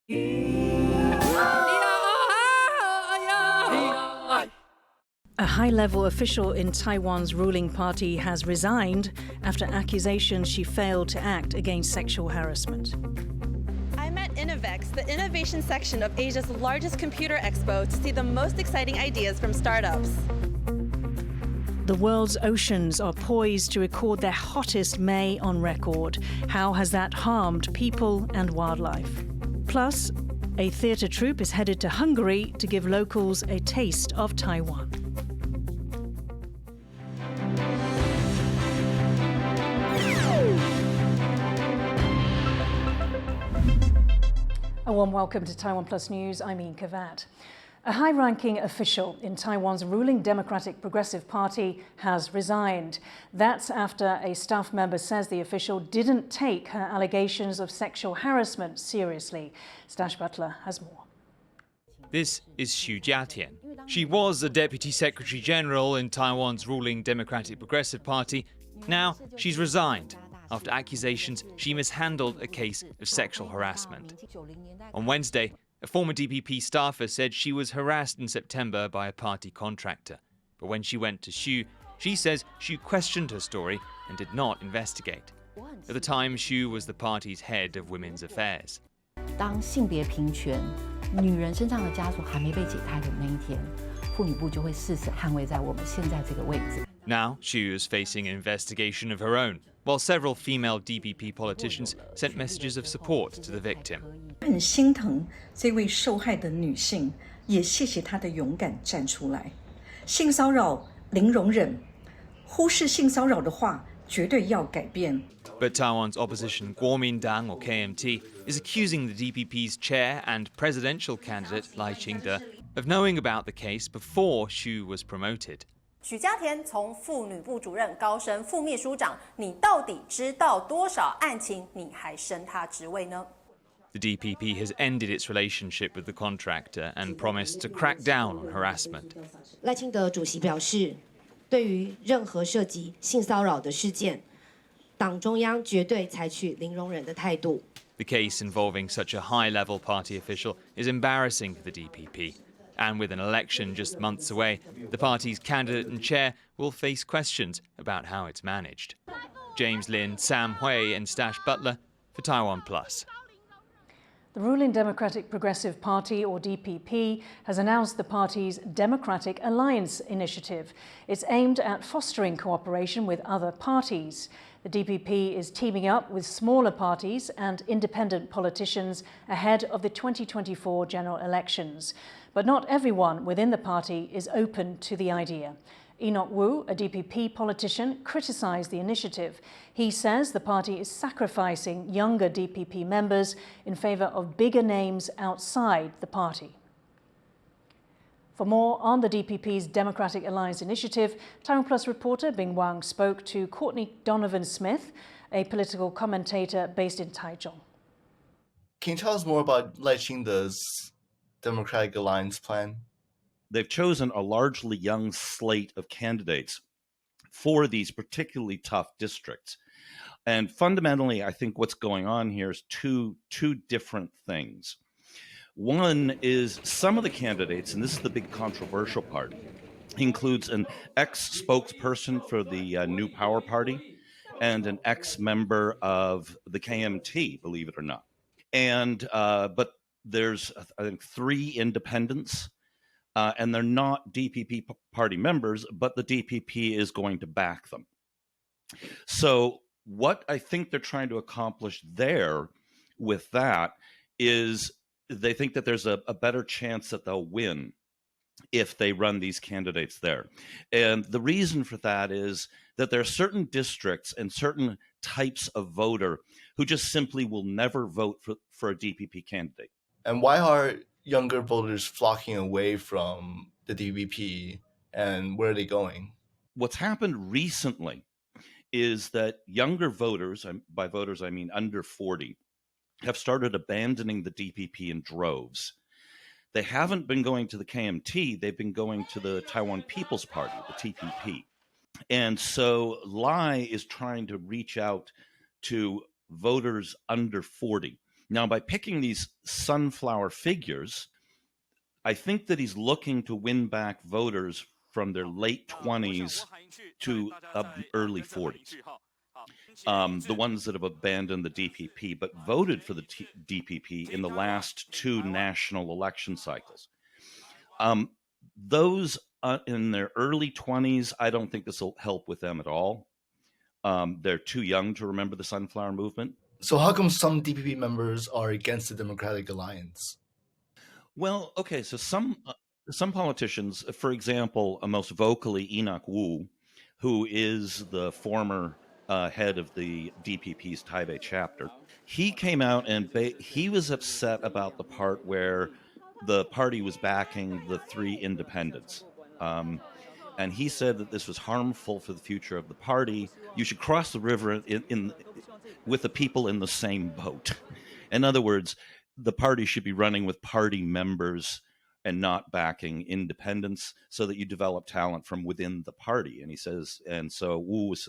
A high-level official in Taiwan's ruling party has resigned after accusations she failed to act against sexual harassment. I'm at Innovex, the innovation section of Asia's largest computer expo, to see the most exciting ideas from startups. The world's oceans are poised to record their hottest May on record. How has that harmed people and wildlife? Plus, a theatre troupe is headed to Hungary to give locals a taste of Taiwan. A warm welcome to TaiwanPlus News. I'm Yin Khvat. A high-ranking official in Taiwan's ruling Democratic Progressive Party has resigned. That's after a staff member says the official didn't take her allegations of sexual harassment seriously. Stash Butler has more. This is Xu Jiatian. She was the Deputy Secretary General in Taiwan's ruling Democratic Progressive Party. Now she's resigned after accusations she mishandled a case of sexual harassment. On Wednesday, a former DPP staffer said she was harassed in September by a party contractor. But when she went to Xu, she says Xu questioned her story and did not investigate. At the time, Xu was the party's head of women's affairs. 当性别平权女人身上的枷锁还没被解开的那一天，妇女部就会誓死捍卫在我们现在这个位置。 Now, Xu is facing an investigation of her own, while several female DPP politicians sent messages of support to the victim. 很心疼这位受害的女性，也谢谢她的勇敢站出来。性骚扰零容忍，忽视性骚扰的话，绝对要改变。 But Taiwan's opposition Kuomintang, or KMT, is accusing the DPP's chair and presidential candidate Lai Ching-te of knowing about the case before Xu was promoted. 许家田从妇女部主任高升副秘书长，你到底知道多少案情？你还升他职位呢？ The DPP has ended its relationship with the contractor and promised to crack down on harassment. 赖清德主席表示，对于任何涉及性骚扰的事件，党中央绝对采取零容忍的态度。 The case involving such a high-level party official is embarrassing for the DPP. And with an election just months away, the party's candidate and chair will face questions about how it's managed. James Lin, Sam Hui and Stash Butler for TaiwanPlus. The ruling Democratic Progressive Party, or DPP, has announced the party's Democratic Alliance initiative. It's aimed at fostering cooperation with other parties. The DPP is teaming up with smaller parties and independent politicians ahead of the 2024 general elections. But not everyone within the party is open to the idea. Enoch Wu, a DPP politician, criticised the initiative. He says the party is sacrificing younger DPP members in favour of bigger names outside the party. For more on the DPP's Democratic Alliance initiative, TaiwanPlus reporter Bing Wang spoke to Courtney Donovan Smith, a political commentator based in Taichung. Can you tell us more about Lai Ching-te's Democratic Alliance plan? They've chosen a largely young slate of candidates for these particularly tough districts. And fundamentally, I think what's going on here is two different things. One is some of the candidates, and this is the big controversial part, includes an ex-spokesperson for the New Power Party and an ex-member of the KMT, believe it or not. And but there's, I think, 3 independents, and they're not DPP party members, but the DPP is going to back them. So what I think they're trying to accomplish there with that is they think that there's a better chance that they'll win if they run these candidates there. And the reason for that is that there are certain districts and certain types of voter who just simply will never vote for a DPP candidate. And why are younger voters flocking away from the DPP, and where are they going? What's happened recently is that younger voters, by voters I mean under 40, have started abandoning the DPP in droves. They haven't been going to the KMT, they've been going to the Taiwan People's Party, the TPP. And so Lai is trying to reach out to voters under 40 Now, by picking these sunflower figures, I think that he's looking to win back voters from their late 20s to early 40s. The ones that have abandoned the DPP but voted for the DPP in the last two national election cycles. Those in their early 20s, I don't think this will help with them at all. They're too young to remember the Sunflower Movement. So how come some DPP members are against the Democratic Alliance? Well, okay, so some politicians, for example, most vocally Enoch Wu, who is the former head of the DPP's Taipei chapter, he came out and he was upset about the part where the party was backing the three independents. And he said that this was harmful for the future of the party. You should cross the river with the people in the same boat. In other words, the party should be running with party members and not backing independents so that you develop talent from within the party. And he says, and so Wu was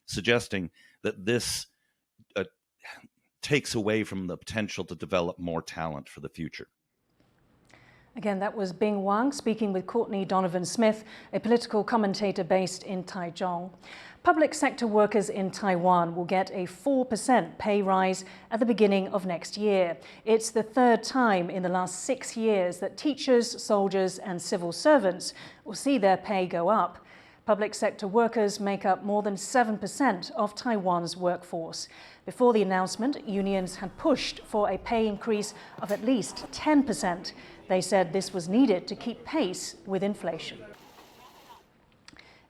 suggesting that this takes away from the potential to develop more talent for the future. Again, that was Bing Wang speaking with Courtney Donovan Smith, a political commentator based in Taichung. Public sector workers in Taiwan will get a 4% pay rise at the beginning of next year. It's the third time in the last 6 years that teachers, soldiers and civil servants will see their pay go up. Public sector workers make up more than 7% of Taiwan's workforce. Before the announcement, unions had pushed for a pay increase of at least 10%. They said this was needed to keep pace with inflation.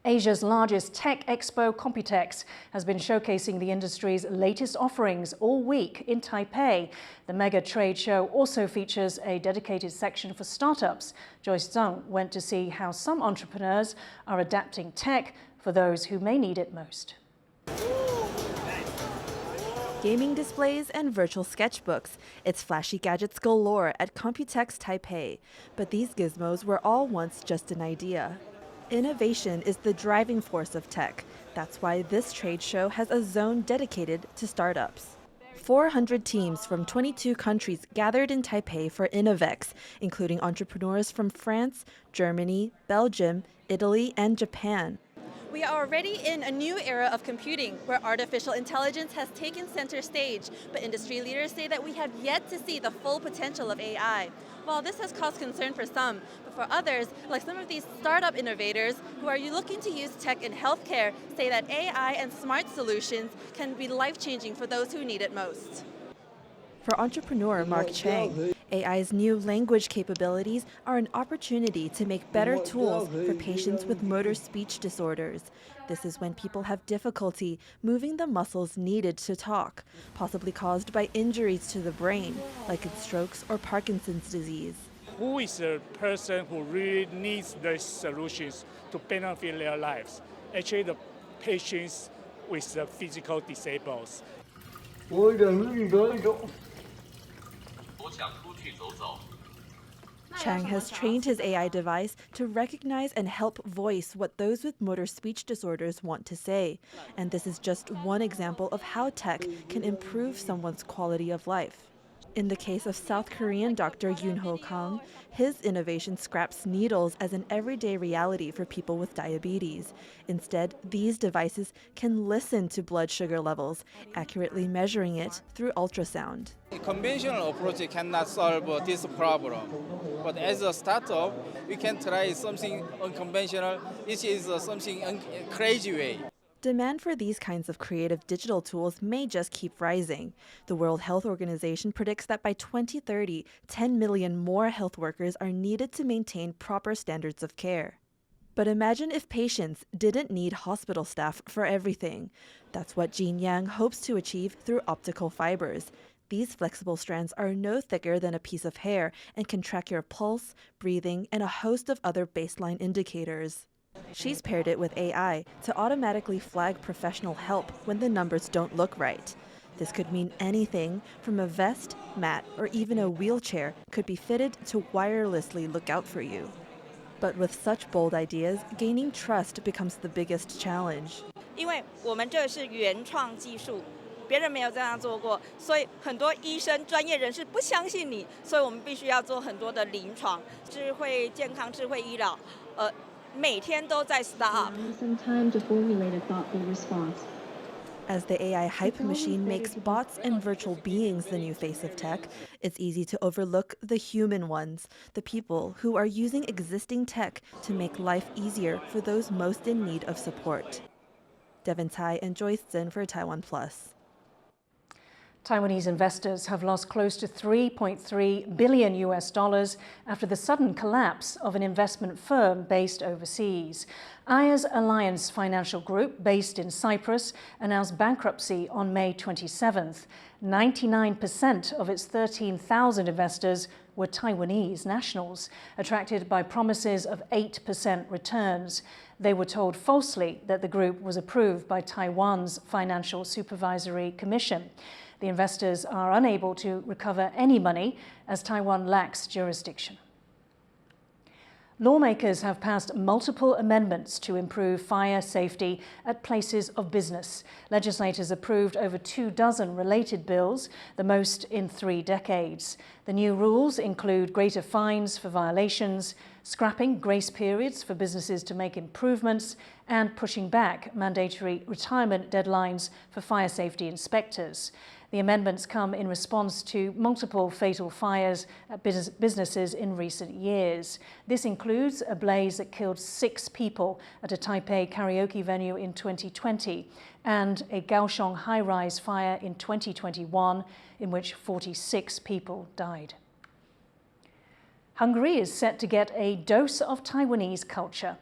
Asia's largest tech expo, Computex, has been showcasing the industry's latest offerings all week in Taipei. The mega trade show also features a dedicated section for startups. Joyce Zhang went to see how some entrepreneurs are adapting tech for those who may need it most. Gaming displays and virtual sketchbooks. It's flashy gadgets galore at Computex Taipei. But these gizmos were all once just an idea. Innovation is the driving force of tech. That's why this trade show has a zone dedicated to startups. 400 teams from 22 countries gathered in Taipei for Innovex, including entrepreneurs from France, Germany, Belgium, Italy, and Japan. We are already in a new era of computing where artificial intelligence has taken center stage, but industry leaders say that we have yet to see the full potential of AI. While this has caused concern for some, but for others, like some of these startup innovators who are looking to use tech in healthcare, say that AI and smart solutions can be life-changing for those who need it most. For entrepreneur Mark Chang, AI's new language capabilities are an opportunity to make better tools for patients with motor speech disorders. This is when people have difficulty moving the muscles needed to talk, possibly caused by injuries to the brain, like in strokes or Parkinson's disease. Who is the person who really needs these solutions to benefit their lives? Actually, the patients with the physical disables. Chang has trained his AI device to recognize and help voice what those with motor speech disorders want to say. And this is just one example of how tech can improve someone's quality of life. In the case of South Korean Dr. Yoon Ho Kang, his innovation scraps needles as an everyday reality for people with diabetes. Instead, these devices can listen to blood sugar levels, accurately measuring it through ultrasound. A conventional approach cannot solve this problem, but as a startup, we can try something unconventional. This is something crazy way. Demand for these kinds of creative digital tools may just keep rising. The World Health Organization predicts that by 2030, 10 million more health workers are needed to maintain proper standards of care. But imagine if patients didn't need hospital staff for everything. That's what Jean Yang hopes to achieve through optical fibers. These flexible strands are no thicker than a piece of hair and can track your pulse, breathing, and a host of other baseline indicators. She's paired it with AI to automatically flag professional help when the numbers don't look right. This could mean anything from a vest, mat, or even a wheelchair could be fitted to wirelessly look out for you. But with such bold ideas, gaining trust becomes the biggest challenge. 别人没有这样做过，所以很多医生、专业人士不相信你，所以我们必须要做很多的临床、智慧健康、智慧医疗，每天都在 start up. As the AI hype machine makes bots and virtual beings the new face of tech, it's easy to overlook the human ones, the people who are using existing tech to make life easier for those most in need of support. Devin Tai and Joyce Zinn for TaiwanPlus. Taiwanese investors have lost close to $3.3 billion after the sudden collapse of an investment firm based overseas. Aya's Alliance Financial Group, based in Cyprus, announced bankruptcy on May 27th. 99% of its 13,000 investors were Taiwanese nationals, attracted by promises of 8% returns. They were told falsely that the group was approved by Taiwan's Financial Supervisory Commission. The investors are unable to recover any money as Taiwan lacks jurisdiction. Lawmakers have passed multiple amendments to improve fire safety at places of business. Legislators approved over 24 related bills, the most in 3 decades. The new rules include greater fines for violations, scrapping grace periods for businesses to make improvements, and pushing back mandatory retirement deadlines for fire safety inspectors. The amendments come in response to multiple fatal fires at businesses in recent years. This includes a blaze that killed 6 people at a Taipei karaoke venue in 2020 and a Kaohsiung high-rise fire in 2021 in which 46 people died. Hungary is set to get a dose of Taiwanese culture.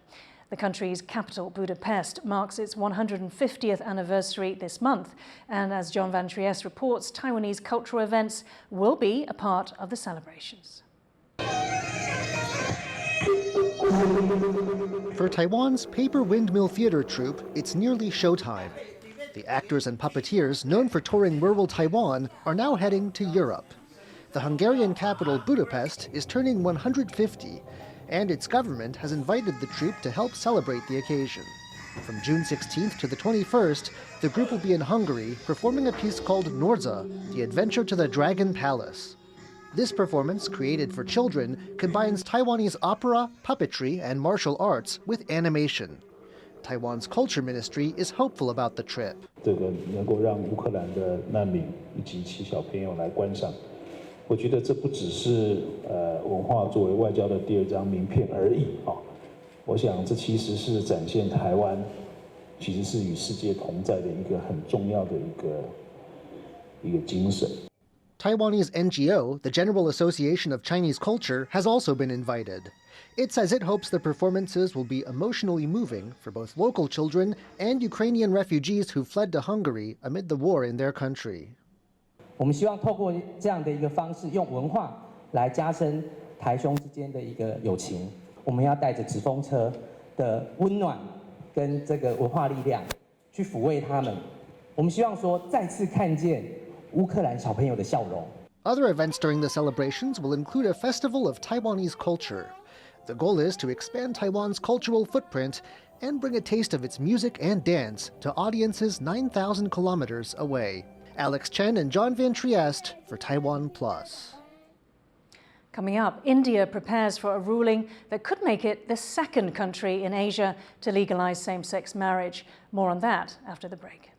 The country's capital, Budapest, marks its 150th anniversary this month. And as John Van Trieste reports, Taiwanese cultural events will be a part of the celebrations. For Taiwan's Paper Windmill Theater troupe, it's nearly showtime. The actors and puppeteers known for touring rural Taiwan are now heading to Europe. The Hungarian capital, Budapest, is turning 150, and its government has invited the troupe to help celebrate the occasion. From June 16th to the 21st, the group will be in Hungary performing a piece called Norza, The Adventure to the Dragon Palace. This performance, created for children, combines Taiwanese opera, puppetry, and martial arts with animation. Taiwan's Culture Ministry is hopeful about the trip. 这个能够让乌克兰的难民以及其小朋友来观赏。我觉得这不只是文化作为外交的第2张名片而已啊！我想这其实是展现台湾其实是与世界同在的一个很重要的一个精神。Taiwanese NGO, the General Association of Chinese Culture, has also been invited. It says it hopes the performances will be emotionally moving for both local children and Ukrainian refugees who fled to Hungary amid the war in their country. 我们希望透过这样的一个方式，用文化来加深台兄之间的一个友情。我们要带着纸风车的温暖跟这个文化力量，去抚慰他们。我们希望说，再次看见乌克兰小朋友的笑容。Other events during the celebrations will include a festival of Taiwanese culture. The goal is to expand Taiwan's cultural footprint and bring a taste of its music and dance to audiences 9,000 kilometers away. Alex Chen and John Van Trieste for TaiwanPlus. Coming up, India prepares for a ruling that could make it the 2nd country in Asia to legalize same-sex marriage. More on that after the break.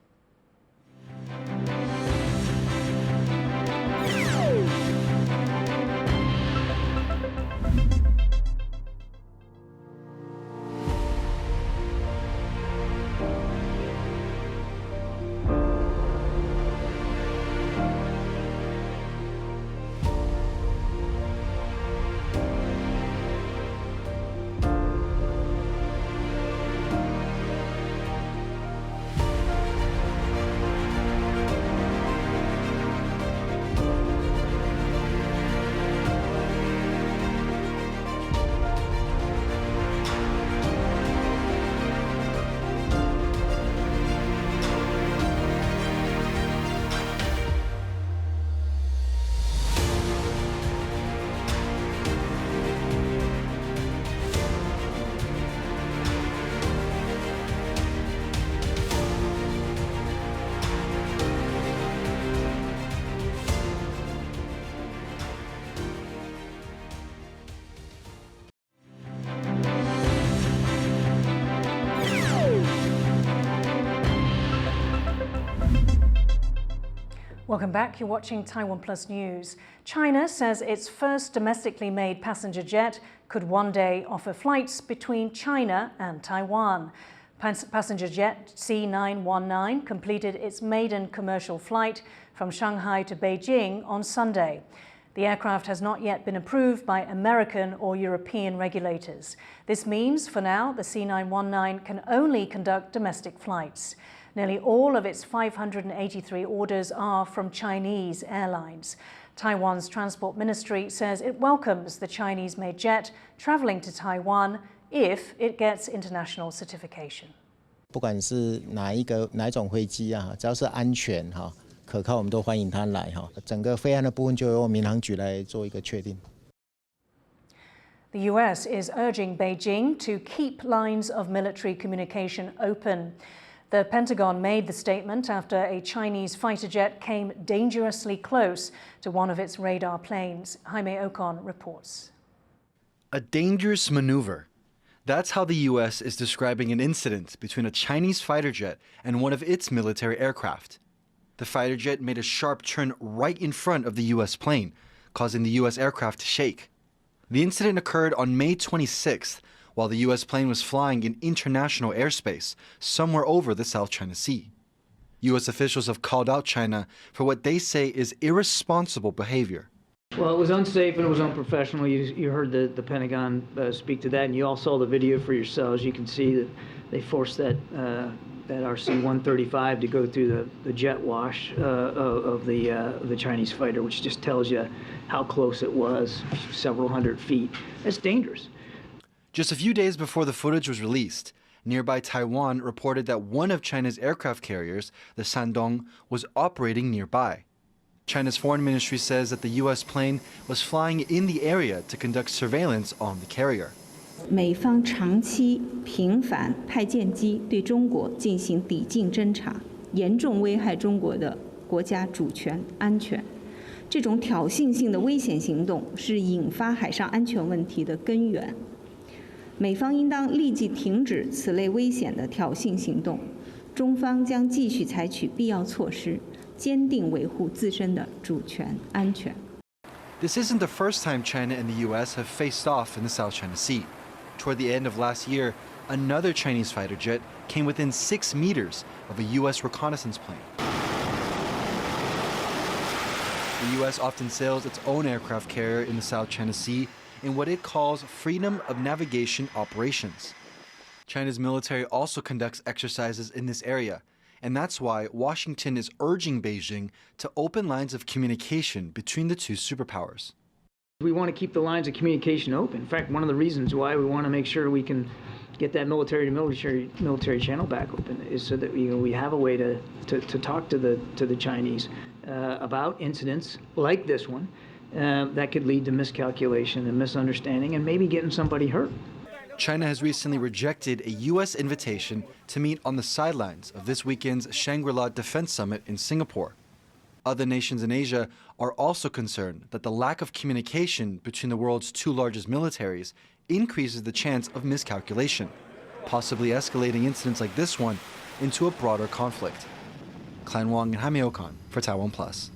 Welcome back. You're watching TaiwanPlus News. China says its first domestically made passenger jet could one day offer flights between China and Taiwan. Passenger jet C919 completed its maiden commercial flight from Shanghai to Beijing on Sunday. The aircraft has not yet been approved by American or European regulators. This means, for now, the C919 can only conduct domestic flights. Nearly all of its 583 orders are from Chinese airlines. Taiwan's Transport Ministry says it welcomes the Chinese-made jet traveling to Taiwan if it gets international certification. 不管是哪一种飞机啊，只要是安全哈、可靠，我们都欢迎它来哈。整个飞安的部分就由民航局来做一个确定。The US is urging Beijing to keep lines of military communication open. The Pentagon made the statement after a Chinese fighter jet came dangerously close to one of its radar planes. Jaime Ocon reports. A dangerous maneuver. That's how the U.S. is describing an incident between a Chinese fighter jet and one of its military aircraft. The fighter jet made a sharp turn right in front of the U.S. plane, causing the U.S. aircraft to shake. The incident occurred on May 26th, while the U.S. plane was flying in international airspace somewhere over the South China Sea. U.S. officials have called out China for what they say is irresponsible behavior. Well, it was unsafe and it was unprofessional. You heard the Pentagon speak to that, and you all saw the video for yourselves. You can see that they forced that RC-135 to go through the jet wash of the Chinese fighter, which just tells you how close it was, several hundred feet. That's dangerous. Just a few days before the footage was released, nearby Taiwan reported that one of China's aircraft carriers, the Shandong, was operating nearby. China's foreign ministry says that the U.S. plane was flying in the area to conduct surveillance on the carrier. 美方长期频繁派舰机对中国进行抵近侦察，严重危害中国的国家主权安全。这种挑衅性的危险行动是引发海上安全问题的根源。美方应当立即停止此类危险的挑衅行动，中方将继续采取必要措施，坚定维护自身的主权安全。 This isn't the first time China and the U.S. have faced off in the South China Sea. Toward the end of last year, another Chinese fighter jet came within 6 meters of a U.S. reconnaissance plane. The U.S. often sails its own aircraft carrier in the South China Sea in what it calls freedom of navigation operations. China's military also conducts exercises in this area, and that's why Washington is urging Beijing to open lines of communication between the two superpowers. We want to keep the lines of communication open. In fact, one of the reasons why we want to make sure we can get that military channel back open is so that we have a way to talk to the Chinese about incidents like this one that could lead to miscalculation and misunderstanding and maybe getting somebody hurt. China has recently rejected a U.S. invitation to meet on the sidelines of this weekend's Shangri-La Defense Summit in Singapore. Other nations in Asia are also concerned that the lack of communication between the world's two largest militaries increases the chance of miscalculation, possibly escalating incidents like this one into a broader conflict. Clan Wong and Jaime Ocon for TaiwanPlus.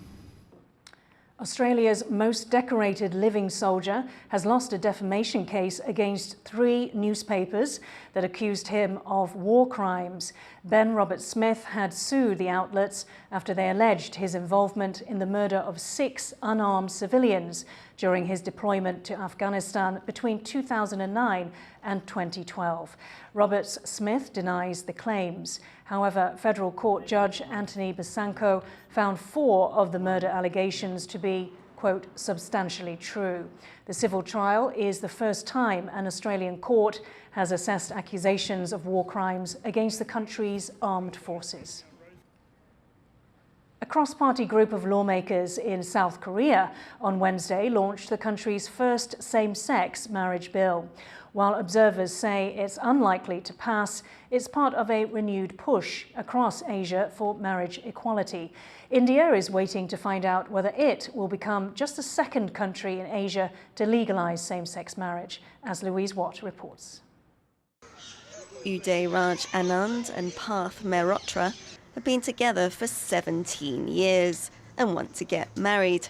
Australia's most decorated living soldier has lost a defamation case against 3 newspapers that accused him of war crimes. Ben Robert Smith had sued the outlets after they alleged his involvement in the murder of 6 unarmed civilians during his deployment to Afghanistan between 2009 and 2012. Roberts Smith denies the claims. However, federal court judge Anthony Basanko found 4 of the murder allegations to be, quote, substantially true. The civil trial is the first time an Australian court has assessed accusations of war crimes against the country's armed forces. A cross-party group of lawmakers in South Korea on Wednesday launched the country's first same-sex marriage bill. While observers say it's unlikely to pass, it's part of a renewed push across Asia for marriage equality. India is waiting to find out whether it will become just the second country in Asia to legalize same-sex marriage, as Louise Watt reports. Uday Raj Anand and Parth Mehrotra have been together for 17 years. and want to get married.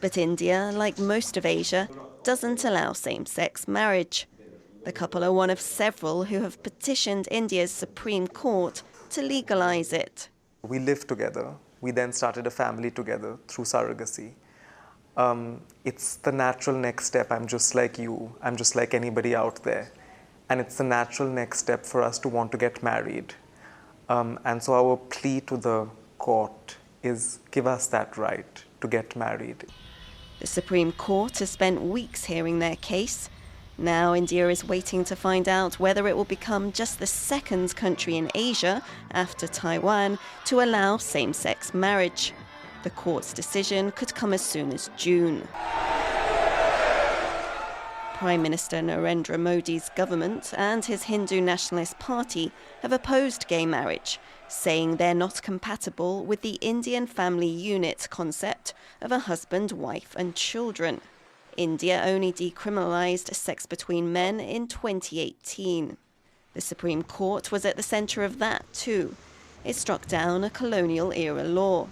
But India, like most of Asia, doesn't allow same-sex marriage. The couple are one of several who have petitioned India's Supreme Court to legalize it. We lived together. We then started a family together through surrogacy. It's the natural next step. I'm just like you. I'm just like anybody out there. And it's the natural next step for us to want to get married. And so our plea to the court is give us that right to get married. The Supreme Court has spent weeks hearing their case. Now India is waiting to find out whether it will become just the second country in Asia, after Taiwan, to allow same-sex marriage. The court's decision could come as soon as June. Prime Minister Narendra Modi's government and his Hindu Nationalist Party have opposed gay marriage, saying they're not compatible with the Indian family unit concept of a husband, wife and children. India only decriminalised sex between men in 2018. The Supreme Court was at the centre of that too. It struck down a colonial-era law.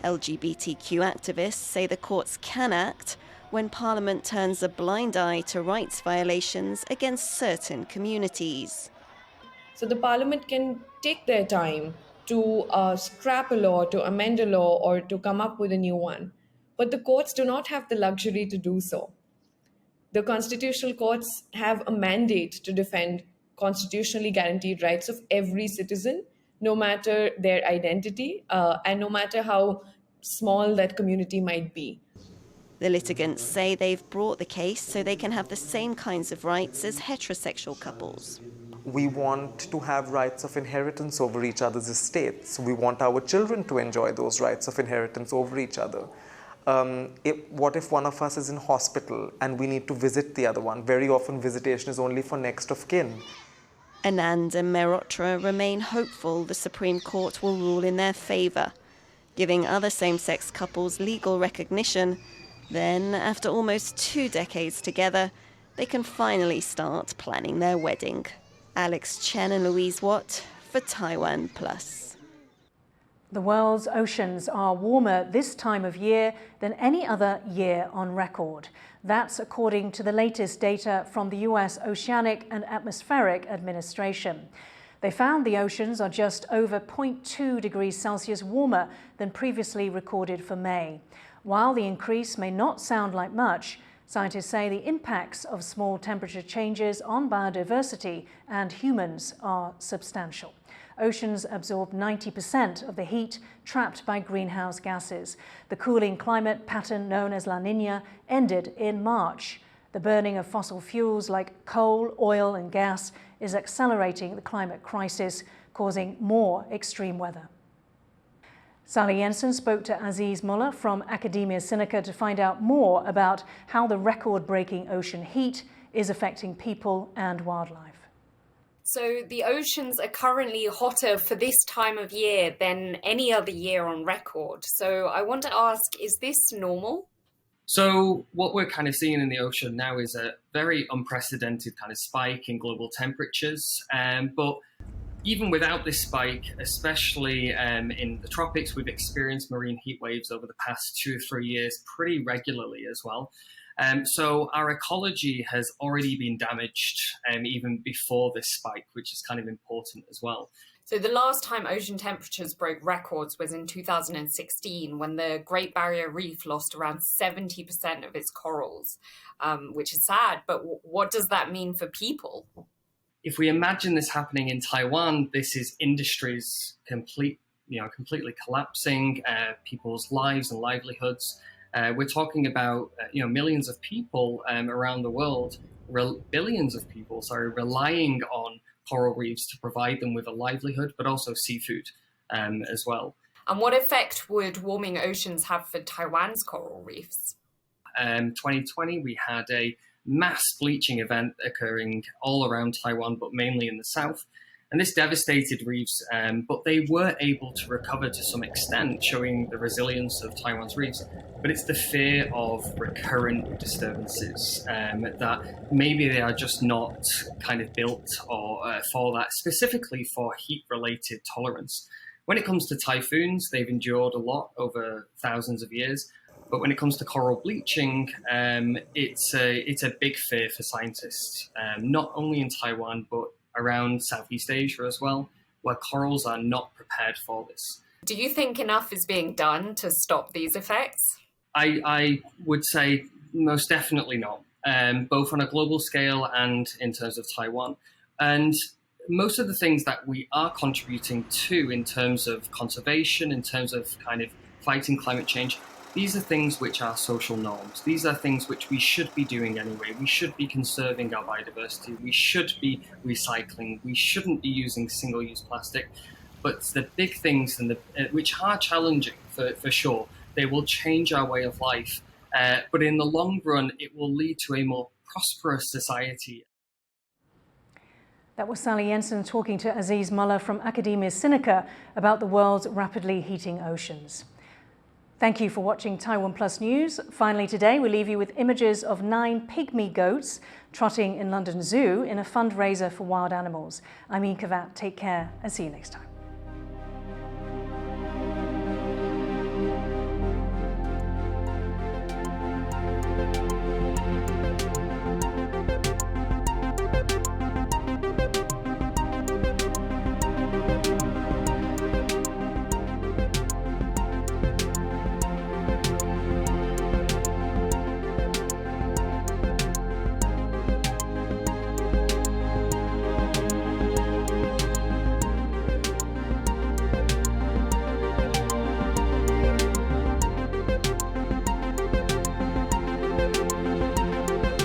LGBTQ activists say the courts can act when Parliament turns a blind eye to rights violations against certain communities. So the Parliament can take their time to scrap a law, to amend a law, or to come up with a new one. But the courts do not have the luxury to do so. The constitutional courts have a mandate to defend constitutionally guaranteed rights of every citizen, no matter their identity and no matter how small that community might be. The litigants say they've brought the case so they can have the same kinds of rights as heterosexual couples. We want to have rights of inheritance over each other's estates. We want our children to enjoy those rights of inheritance over each other. What if one of us is in hospital and we need to visit the other one? Very often visitation is only for next of kin. Anand and Mehrotra remain hopeful the Supreme Court will rule in their favour, giving other same-sex couples legal recognition. Then, after almost 2 decades together, they can finally start planning their wedding. Alex Chen and Louise Watt for TaiwanPlus. The world's oceans are warmer this time of year than any other year on record. That's according to the latest data from the US Oceanic and Atmospheric Administration. They found the oceans are just over 0.2 degrees Celsius warmer than previously recorded for May. While the increase may not sound like much, scientists say the impacts of small temperature changes on biodiversity and humans are substantial. Oceans absorb 90% of the heat trapped by greenhouse gases. The cooling climate pattern known as La Niña ended in March. The burning of fossil fuels like coal, oil and gas is accelerating the climate crisis, causing more extreme weather. Sally Jensen spoke to Aziz Muller from Academia Sinica to find out more about how the record-breaking ocean heat is affecting people and wildlife. So the oceans are currently hotter for this time of year than any other year on record. So I want to ask, is this normal? So what we're kind of seeing in the ocean now is a very unprecedented kind of spike in global temperatures. But even without this spike, especially in the tropics, we've experienced marine heat waves over the past 2 or 3 years pretty regularly as well. So our ecology has already been damaged even before this spike, which is kind of important as well. So the last time ocean temperatures broke records was in 2016, when the Great Barrier Reef lost around 70% of its corals, which is sad. But what does that mean for people? If we imagine this happening in Taiwan, this is industries completely collapsing, people's lives and livelihoods. We're talking about millions of people around the world, billions of people, relying on coral reefs to provide them with a livelihood, but also seafood as well. And what effect would warming oceans have for Taiwan's coral reefs? 2020, we had a mass bleaching event occurring all around Taiwan, but mainly in the south. And this devastated reefs, but they were able to recover to some extent, showing the resilience of Taiwan's reefs. But it's the fear of recurrent disturbances that maybe they are just not kind of built or for that, specifically for heat-related tolerance. When it comes to typhoons, they've endured a lot over thousands of years. But when it comes to coral bleaching, it's a big fear for scientists, not only in Taiwan, but around Southeast Asia as well, where corals are not prepared for this. Do you think enough is being done to stop these effects? I would say most definitely not, both on a global scale and in terms of Taiwan. And most of the things that we are contributing to in terms of conservation, in terms of kind of fighting climate change, these are things which are social norms. These are things which we should be doing anyway. We should be conserving our biodiversity. We should be recycling. We shouldn't be using single-use plastic. But the big things, and which are challenging for sure, they will change our way of life. But in the long run, it will lead to a more prosperous society. That was Sally Jensen talking to Aziz Muller from Academia Sinica about the world's rapidly heating oceans. Thank you for watching TaiwanPlus News. Finally today, we leave you with images of 9 pygmy goats trotting in London Zoo in a fundraiser for wild animals. I'm Yin Khvat. Take care and see you next time.